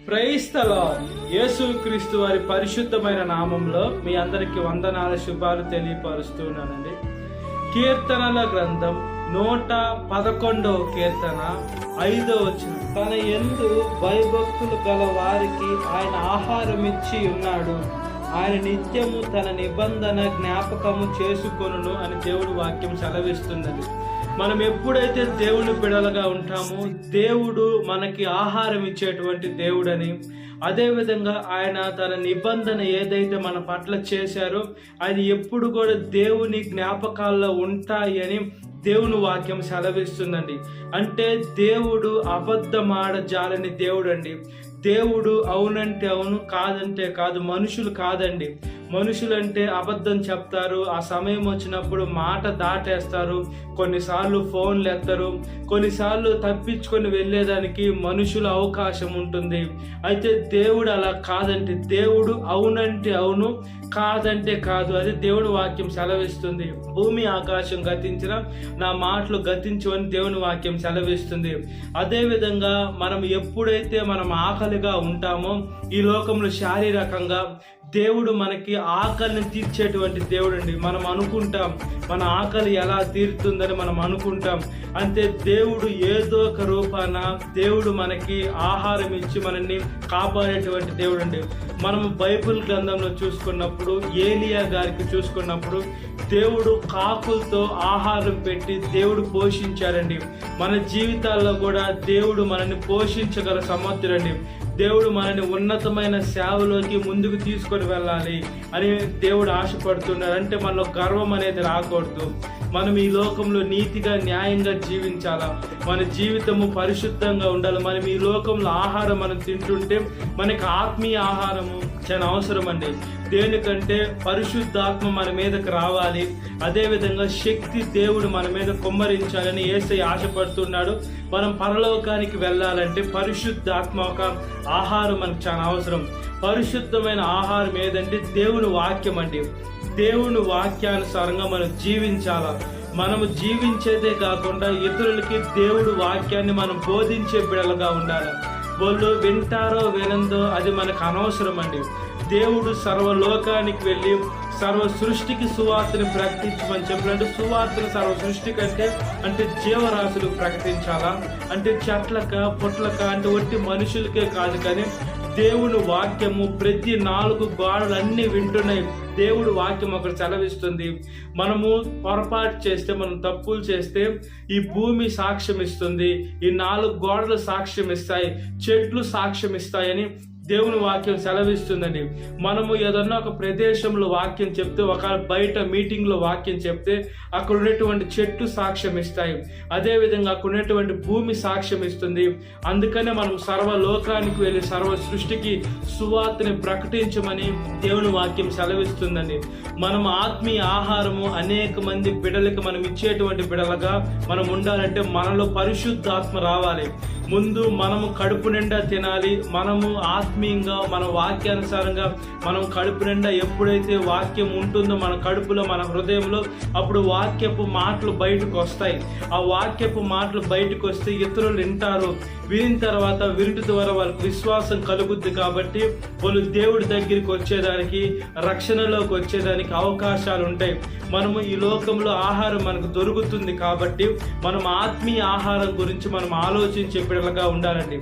Praise the lord. యేసుక్రీస్తు వారి పరిశుద్ధమైన నామంలో మీ అందరికి వందనాల శుభాలు తెలియపరుస్తున్నానండి. కీర్తనల గ్రంథం 111వ కీర్తన 5వ వచనం. తన యందు భయభక్తులు గల వారికి ఆయన ఆహారం ఇచ్చి ఉన్నాడు, ఆయన నిత్యము తన నిబంధన జ్ఞాపకము చేసుకొనును అని దేవుడు వాక్యం సెలవిస్తున్నది. మనం ఎప్పుడైతే దేవుని బిడలుగా ఉంటామో దేవుడు మనకి ఆహారం ఇచ్చేటువంటి దేవుడని, అదేవిధంగా ఆయన తన నిబంధన ఏదైతే మన పట్ల చేశారో అది ఎప్పుడు కూడా దేవుని జ్ఞాపకాల్లో ఉంటాయని దేవుని వాక్యం సెలవిస్తుందండి. అంటే దేవుడు అబద్ధమాడ జాలని దేవుడు అండి. దేవుడు అవునంటే అవును, కాదంటే కాదు. మనుషులు కాదండి. మనుషులంటే అబద్ధం చెప్తారు, ఆ సమయం వచ్చినప్పుడు మాట దాటేస్తారు, కొన్నిసార్లు ఫోన్లు ఎత్తరు, కొన్నిసార్లు తప్పించుకొని వెళ్ళేదానికి మనుషుల అవకాశం ఉంటుంది. అయితే దేవుడు అలా కాదంటే, దేవుడు అవునంటే అవును, కాదంటే కాదు. అది దేవుని వాక్యం సెలవిస్తుంది. భూమి ఆకాశం గతించిన నా మాటలు గతించవని దేవుని వాక్యం సెలవిస్తుంది. అదేవిధంగా మనం ఎప్పుడైతే మనం ఆకలిగా ఉంటామో ఈ లోకంలో శారీరకంగా, దేవుడు మనకి ఆకలిని తీర్చేటువంటి దేవుడు అండి. మనం అనుకుంటాం మన ఆకలి ఎలా తీరుతుందని మనం అనుకుంటాం. అంతే దేవుడు ఏదో ఒక రూపాన దేవుడు మనకి ఆహారం ఇచ్చి మనల్ని కాపాడేటువంటి దేవుడు అండి. మనం బైబిల్ గ్రంథంలో చూసుకున్నప్పుడు, ఏలియా గారికి చూసుకున్నప్పుడు దేవుడు కాకులతో ఆహారం పెట్టి దేవుడు పోషించారండి. మన జీవితాల్లో కూడా దేవుడు మనల్ని పోషించగల సమర్థుడండి. దేవుడు మనని ఉన్నతమైన సేవలోకి ముందుకు తీసుకొని వెళ్ళాలి అని దేవుడు ఆశపడుతున్నారు. అంటే మనలో గర్వం అనేది రాకూడదు. మనం ఈ లోకంలో నీతిగా న్యాయంగా జీవించాలా, మన జీవితము పరిశుద్ధంగా ఉండాలి. మనం ఈ లోకంలో ఆహారం మనం తింటుంటే మనకి ఆత్మీయ ఆహారము చాలా అవసరం అండి. దేనికంటే పరిశుద్ధాత్మ మన మీదకి రావాలి, అదేవిధంగా శక్తి దేవుడు మన మీద కుమ్మరించాలని యేసయ్య ఆశపడుతున్నాడు. మనం పరలోకానికి వెళ్ళాలంటే పరిశుద్ధాత్మ ఒక ఆహారం మనకు చాలా అవసరం. పరిశుద్ధమైన ఆహారం ఏదంటే దేవుని వాక్యం అండి. దేవుని వాక్యానుసారంగా మనం జీవించాలా. మనము జీవించేదే కాకుండా ఇతరులకి దేవుడు వాక్యాన్ని మనం బోధించే బిడలుగా ఉండాలి. వాళ్ళు వింటారో వినందో అది మనకు అనవసరం అండి. దేవుడు సర్వలోకానికి వెళ్ళి సర్వ సృష్టికి సువార్తని ప్రకటించమని చెప్పినట్టు, సువార్తను సర్వ సృష్టి కంటే అంటే జీవరాశులకు ప్రకటించాలా. అంటే చెట్లక పుట్లక అంటే ఒట్టి మనుషులకే కాదు, కానీ దేవుని వాక్యము ప్రతి 4 గోడలన్నీ వింటున్నాయి. దేవుడు వాక్యం ఒకటి సెలవిస్తుంది. మనము పొరపాటు చేస్తే, మనం తప్పులు చేస్తే ఈ భూమి సాక్ష్యం ఇస్తుంది, ఈ 4 గోడలు సాక్ష్యం ఇస్తాయి, చెట్లు సాక్ష్యం ఇస్తాయని దేవుని వాక్యం సెలవిస్తుందండి. మనము ఏదన్నా ఒక ప్రదేశంలో వాక్యం చెప్తే, ఒక బయట మీటింగ్లో వాక్యం చెప్తే అక్కడ ఉన్నటువంటి చెట్టు సాక్ష్యం ఇస్తాయి, అదేవిధంగా అక్కడ ఉన్నటువంటి భూమి సాక్ష్యం ఇస్తుంది. అందుకనే మనం సర్వలోకానికి వెళ్ళి సర్వ సృష్టికి సువార్తని ప్రకటించమని దేవుని వాక్యం సెలవిస్తుందండి. మనం ఆత్మీయ ఆహారము అనేక మంది బిడలకి మనం ఇచ్చేటువంటి బిడలుగా మనం ఉండాలంటే మనలో పరిశుద్ధాత్మ రావాలి. ముందు మనము కడుపు నిండా తినాలి. మనము ఆత్మీయంగా మన వాక్యానుసారంగా మనం కడుపు నిండా ఎప్పుడైతే వాక్యం ఉంటుందో మన కడుపులో, మన హృదయంలో, అప్పుడు వాక్యపు మాటలు బయటకు వస్తాయి. ఆ వాక్యపు మాటలు బయటకు వస్తే ఇతరులు వింటారు. వినిన తర్వాత వినుట ద్వారా వాళ్ళకి విశ్వాసం కలుగుద్ది. కాబట్టి వాళ్ళు దేవుడి దగ్గరికి వచ్చేదానికి, రక్షణలోకి వచ్చేదానికి అవకాశాలు ఉంటాయి. మనము ఈ లోకంలో ఆహారం మనకు దొరుకుతుంది కాబట్టి మనం ఆత్మీయ ఆహారం గురించి మనం ఆలోచించే బిడ్డలుగా ఉండాలండి.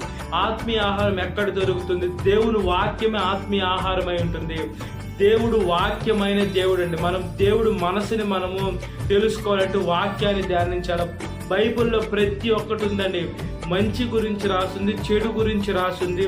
ఆత్మీయ ఆహారం ఎక్కడ దొరుకుతుంది? దేవుని వాక్యమే ఆత్మీయ ఆహారమై ఉంటుంది. దేవుడు వాక్యమైన దేవుడు అండి. మనం దేవుడు మనసుని మనము తెలుసుకోవాలంటే వాక్యాన్ని ధ్యానించాలి. బైబిల్లో ప్రతి ఒక్కటి ఉందండి. మంచి గురించి రాసింది, చెడు గురించి రాసింది.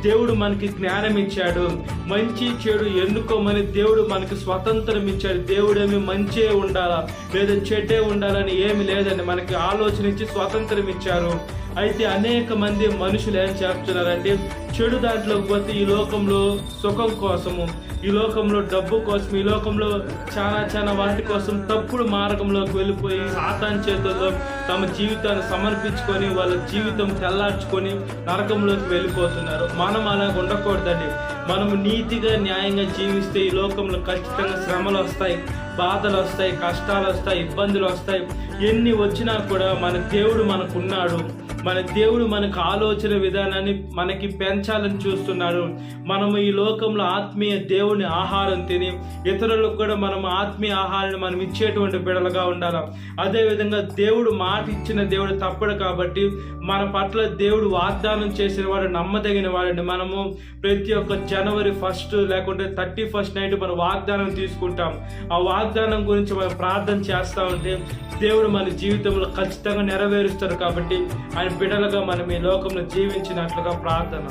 దేవుడు మనకి జ్ఞానం ఇచ్చాడు. మంచి చెడు ఎన్నుకోమని దేవుడు మనకి స్వతంత్రం ఇచ్చాడు. దేవుడేమి మంచే ఉండాలా లేదా చెడ్డే ఉండాలని ఏమి లేదండి. మనకి ఆలోచన ఇచ్చి స్వతంత్రం ఇచ్చారు. అయితే అనేక మంది మనుషులు ఏం చేస్తున్నారంటే చెడు దాంట్లోకి పోతే ఈ లోకంలో సుఖం కోసము, ఈ లోకంలో డబ్బు కోసం, ఈ లోకంలో చాలా వాటి కోసం తప్పుడు మార్గంలోకి వెళ్ళిపోయి సాతాను చేతుల్లో తమ జీవితాన్ని సమర్పించుకొని వాళ్ళ జీవితం తెల్లార్చుకొని నరకంలోకి వెళ్ళిపోతున్నారు. మనం అలా ఉండకూడదండి. మనము నీతిగా న్యాయంగా జీవిస్తే ఈ లోకంలో ఖచ్చితంగా శ్రమలు వస్తాయి, బాధలు వస్తాయి, కష్టాలు వస్తాయి, ఇబ్బందులు వస్తాయి. ఎన్ని వచ్చినా కూడా మన దేవుడు మనకున్నాడు. మన దేవుడు మనకు ఆలోచన విధానాన్ని మనకి పెంచాలని చూస్తున్నాడు. మనము ఈ లోకంలో ఆత్మీయ దేవుని ఆహారం తిని ఇతరులకు కూడా మనం ఆత్మీయ ఆహారాన్ని మనం ఇచ్చేటువంటి బిడ్డలుగా ఉండాలి. అదేవిధంగా దేవుడు మాట ఇచ్చిన దేవుడు తప్పడు కాబట్టి మన పట్ల దేవుడు వాగ్దానం చేసిన వాడు నమ్మదగిన వాడిని. మనము ప్రతి ఒక్క జనవరి 1 లేకుంటే 31 నైట్ మనం వాగ్దానం తీసుకుంటాం. ఆ వాగ్దానం గురించి మనం ప్రార్థన చేస్తూ ఉంటే దేవుడు మన జీవితంలో ఖచ్చితంగా నెరవేరుస్తాడు. కాబట్టి ఆయన బిడ్డలుగా మనం ఈ లోకంలో జీవించినట్లుగా ప్రార్థన.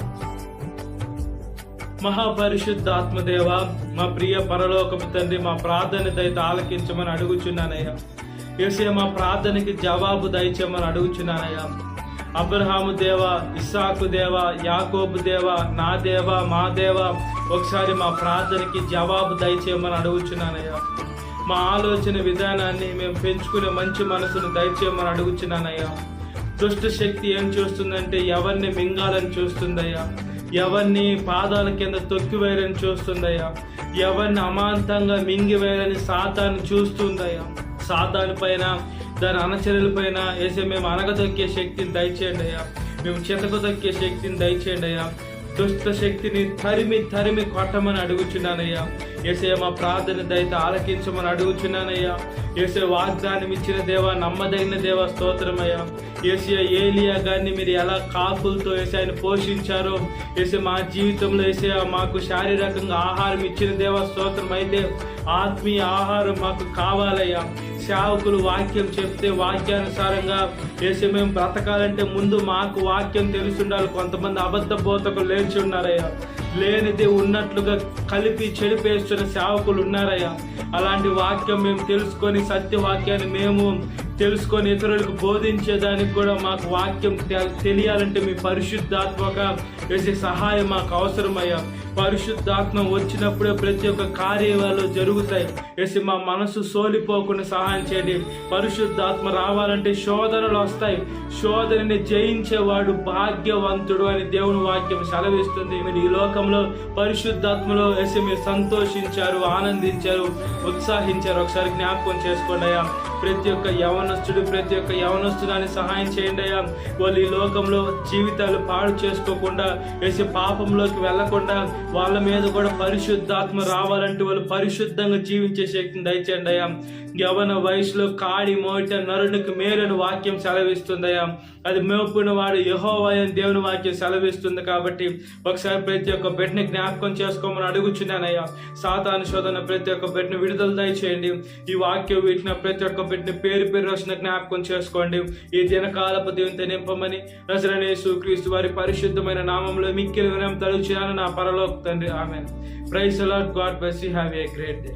మహాపరిశుద్ధ ఆత్మదేవ, మా ప్రియ పరలోకపు తండ్రి, మా ప్రార్థన దయతో ఆలకించమని అడుగుచున్నానయ్యా. యేసయ్య, మా ప్రార్థనకి జవాబు దయచేయమని అడుగుచున్నానయ్యా. అబ్రహాము దేవ, ఇస్సాకు దేవ, యాకోబు దేవ, నా దేవ, మా దేవ, ఒకసారి మా ప్రార్థనకి జవాబు దయచేయమని అడుగుచున్నానయ్యా. మా ఆలోచన విధానాన్ని మేము పెంచుకునే మంచి మనసును దయచేయమని అడుగుచున్నానయ్యా. దుష్ట శక్తి ఏం చూస్తుందంటే ఎవరిని మింగాలని చూస్తుందయ్యా, ఎవరిని పాదాల కింద తొక్కివేయాలని చూస్తుందయ్యా, ఎవరిని అమాంతంగా మింగివేయాలని సాతాను చూస్తుందయ్యా. సాతాను పైన, దాని అనుచరుల పైన వేసే మేము అనగదొక్కే శక్తిని దయచేయండి అయ్యా. మేము చితకదొక్కే శక్తిని దయచేయండి అయ్యా. దుష్ట శక్తిని తరిమి కొట్టమని అడుగుచున్నానయ్యా. యేసయ్య, మా ప్రార్థన దయతో ఆలకించమని అడుగుచున్నానయ్యా. యేసయ్య, వాగ్దానం ఇచ్చిన దేవా, నమ్మదగిన దేవా, స్తోత్రమయ్యా. యేసయ్య, ఏలియా గారిని మీరు ఎలా కాకులతో యేసయ్యను పోషించారో, యేసయ్య మా జీవితంలో యేసయ్య మాకు శారీరకంగా ఆహారం ఇచ్చిన దేవా, స్తోత్రం. అయితే ఆత్మీయ ఆహారం మాకు కావాలయ్యా. సేవకులు వాక్యం చెప్తే వాక్యానుసారంగా యేసయ్య మేము బ్రతకాలంటే ముందు మాకు వాక్యం తెలుసుండాలి. కొంతమంది అబద్ధ బోధకులు లేచి ఉన్నారయ్యా. లేనిది ఉన్నట్లుగా కలిపి చెడిపేస్తున్న సేవకులు ఉన్నారయ్యా. అలాంటి వాక్యం మేము తెలుసుకొని, సత్యవాక్యాన్ని మేము తెలుసుకొని ఇతరులకు బోధించేదానికి కూడా మాకు వాక్యం తెలియాలంటే మీ పరిశుద్ధాత్మక వేసే సహాయం మాకు అవసరమయ్యా. పరిశుద్ధాత్మ వచ్చినప్పుడే ప్రతి ఒక్క కార్యాలు జరుగుతాయి. వేసి మా మనసు సోలిపోకుండా సహాయం చేయండి. పరిశుద్ధాత్మ రావాలంటే శోధనలు వస్తాయి. శోధనని జయించేవాడు భాగ్యవంతుడు అని దేవుని వాక్యం సెలవిస్తుంది. మీరు ఈ లోకంలో పరిశుద్ధాత్మలో వేసి మీరు సంతోషించారు, ఆనందించారు, ఉత్సాహించారు. ఒకసారి జ్ఞాపకం చేసుకోండి అయ్యా. ప్రతి ఒక్క యవనస్తుడాన్ని సహాయం చేయండి అయ్యా. వాళ్ళు ఈ లోకంలో జీవితాలు పాడు చేసుకోకుండా, వేసి పాపంలోకి వెళ్లకుండా, వాళ్ళ మీద కూడా పరిశుద్ధాత్మ రావాలంటే వాళ్ళు పరిశుద్ధంగా జీవించే శక్తిని దయచేయండి అయ్యా. యవన వయసులో కాడి మోట నరునికి మేలుని వాక్యం సెలవిస్తుందయ్యా. అది మేపుకున్న వాడు యెహోవా అని దేవుని వాక్యం సెలవిస్తుంది. కాబట్టి ఒకసారి ప్రతి ఒక్క బిడ్డని జ్ఞాపకం చేసుకోమని అడుగుచున్నానయ్యా. సాతాను శోధన ప్రతి ఒక్క బిడ్డని విడుదల దయచేయండి. ఈ వాక్యం వీటిన ప్రతి ఒక్క బిడ్డని పేరు వచ్చిన జ్ఞాపకం చేసుకోండి. ఈ దినకాలపు దేవునితో నింపమని నజరేయుడైన యేసుక్రీస్తు వారి పరిశుద్ధమైన నామంలో మిక్కిలి వినయం తలుచున్నాను నా పరలోక తండ్రి. Amen. Praise the Lord. God bless you. Have a great day.